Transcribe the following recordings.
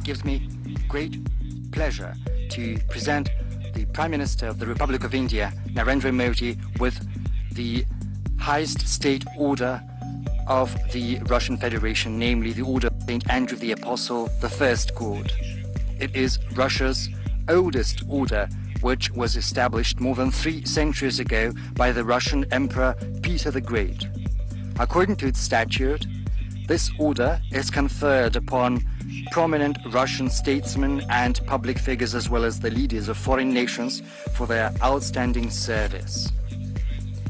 gives me great pleasure to present the Prime Minister of the Republic of India, Narendra Modi, with the highest state order of the Russian Federation, namely the Order of St. Andrew the Apostle, the First Court. It is Russia's oldest order, which was established more than 3 centuries ago by the Russian Emperor Peter the Great. According to its statute, this order is conferred upon prominent Russian statesmen and public figures, as well as the leaders of foreign nations, for their outstanding service.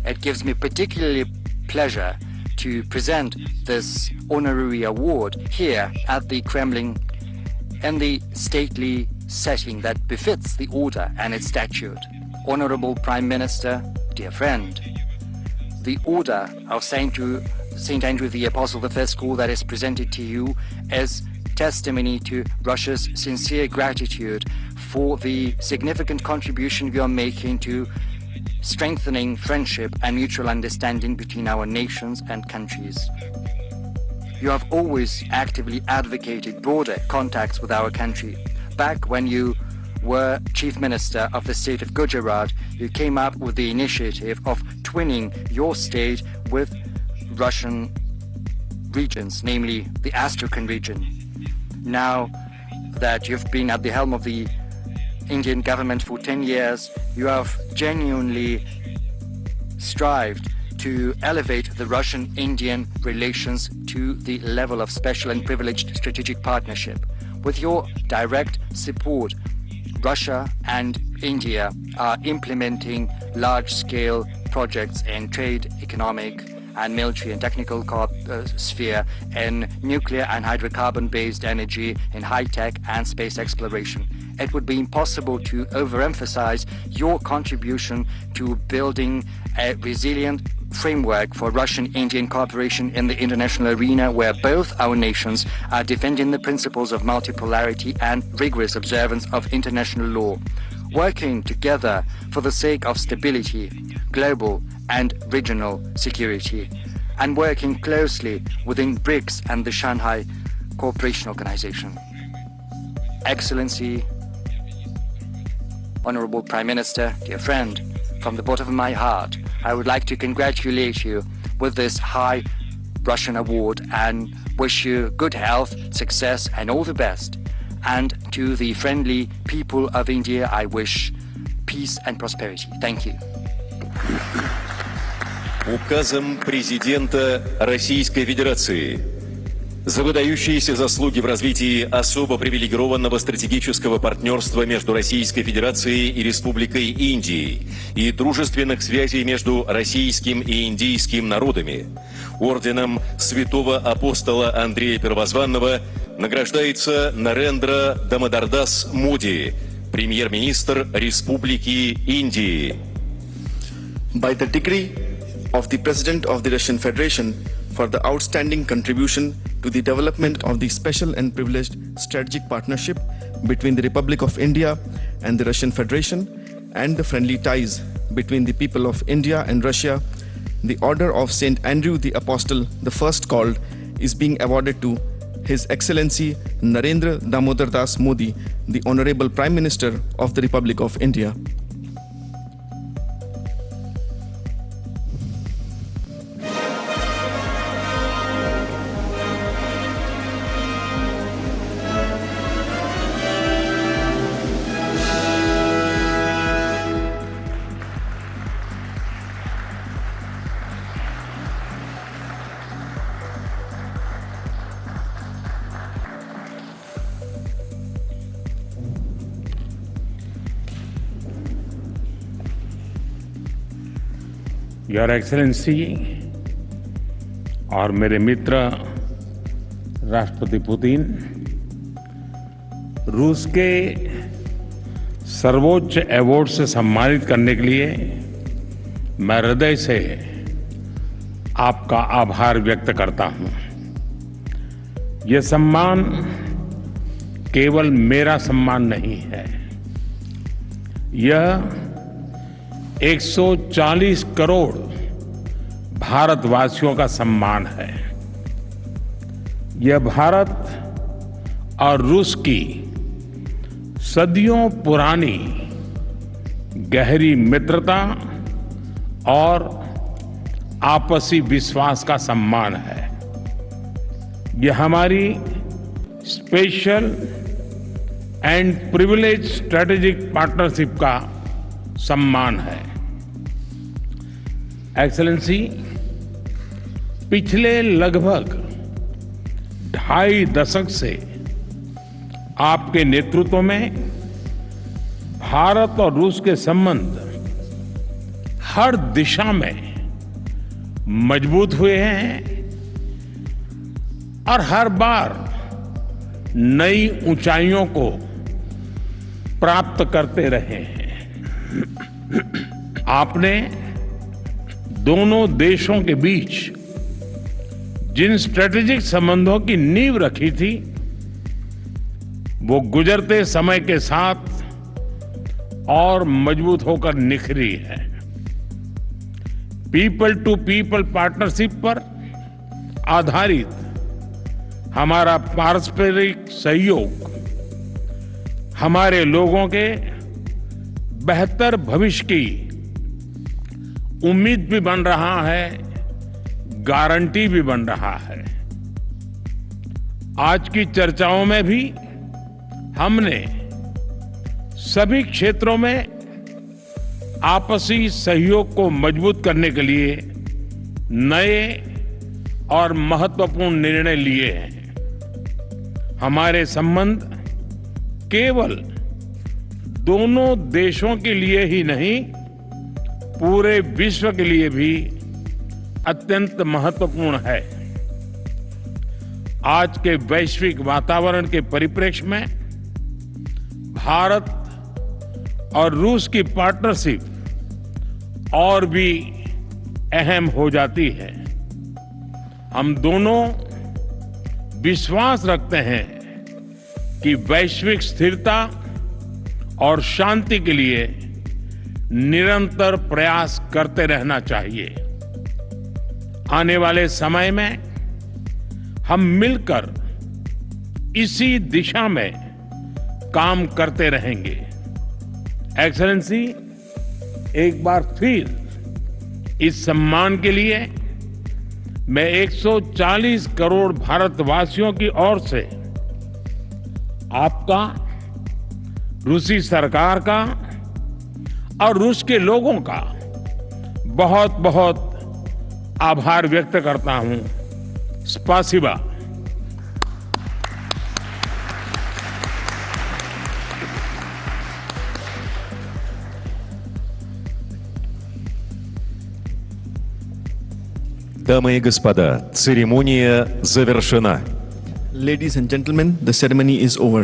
It gives me particularly pleasure to present this honorary award here at the Kremlin in the stately setting that befits the order and its statute. Honorable Prime Minister, dear friend, the Order of St. Andrew the Apostle, the First Court, that is presented to you is testimony to Russia's sincere gratitude for the significant contribution you are making to strengthening friendship and mutual understanding between our nations and countries. You have always actively advocated broader contacts with our country. Back when you were Chief Minister of the state of Gujarat, you came up with the initiative of twinning your state with Russian regions, namely the Astrakhan region. Now that you've been at the helm of the Indian government for 10 years, you have genuinely strived to elevate the Russian-Indian relations to the level of special and privileged strategic partnership. With your direct support, Russia and India are implementing large-scale projects in trade, economic, and military and technical sphere, in nuclear and hydrocarbon-based energy, in high-tech and space exploration. It would be impossible to overemphasize your contribution to building a resilient framework for Russian-Indian cooperation in the international arena, where both our nations are defending the principles of multipolarity and rigorous observance of international law, working together for the sake of stability, global and regional security, and working closely within BRICS and the Shanghai Cooperation Organization. Excellency, Honorable Prime Minister, dear friend, from the bottom of my heart, I would like to congratulate you with this high Russian award and wish you good health, success, and all the best. And to the friendly people of India, I wish peace and prosperity. Thank you. Указом президента Российской Федерации за выдающиеся заслуги в развитии особо привилегированного стратегического партнерства между Российской Федерацией и Республикой Индией и дружественных связей между российским и индийским народами орденом Святого Апостола Андрея Первозванного награждается Нарендра Дамодардас Моди, премьер-министр Республики Индии. By the decree of the President of the Russian Federation for the outstanding contribution to the development of the special and privileged strategic partnership between the Republic of India and the Russian Federation and the friendly ties between the people of India and Russia, the Order of St. Andrew the Apostle, the First Called, is being awarded to His Excellency Narendra Damodar Das Modi, the Honorable Prime Minister of the Republic of India. Your excellency और मेरे मित्र राष्ट्रपति Putin, रूस के सर्वोच्च award से सम्मानित करने के लिए मैं हृदय से आपका आभार व्यक्त करता हूं। यह सम्मान केवल मेरा सम्मान नहीं है, यह 140 करोड़ भारतवासियों का सम्मान है। यह भारत और रूस की सदियों पुरानी गहरी मित्रता और आपसी विश्वास का सम्मान है। यह हमारी special and privilege strategic partnership का सम्मान है। एक्सेलेंसी, पिछले लगभग 2.5 दशक से आपके नेतृत्व में भारत और रूस के संबंध हर दिशा में मजबूत हुए हैं और हर बार नई ऊंचाइयों को प्राप्त करते रहे हैं। आपने दोनों देशों के बीच जिन स्ट्रेटेजिक संबंधों की नींव रखी थी, वो गुजरते समय के साथ और मजबूत होकर निखरी है। पीपल टू पीपल पार्टनरशिप पर आधारित हमारा पारस्परिक सहयोग हमारे लोगों के बेहतर भविष्य की उम्मीद भी बन रहा है, गारंटी भी बन रहा है। आज की चर्चाओं में भी हमने सभी क्षेत्रों में आपसी सहयोग को मजबूत करने के लिए नए और महत्वपूर्ण निर्णय लिए हैं। हमारे संबंध केवल दोनों देशों के लिए ही नहीं, पूरे विश्व के लिए भी अत्यंत महत्वपूर्ण है। आज के वैश्विक वातावरण के परिप्रेक्ष्य में भारत और रूस की पार्टनरशिप और भी अहम हो जाती है। हम दोनों विश्वास रखते हैं कि वैश्विक स्थिरता और शांति के लिए निरंतर प्रयास करते रहना चाहिए। आने वाले समय में हम मिलकर इसी दिशा में काम करते रहेंगे। एक्सेलेंसी, एक बार फिर इस सम्मान के लिए मैं 140 करोड़ भारतवासियों की ओर से आपका, रूसी सरकार का और रूस के लोगों का बहुत बहुत आभार व्यक्त करता हूं। स्पासिबा। Дамы и господа, церемония завершена. Ladies and gentlemen, the ceremony is over.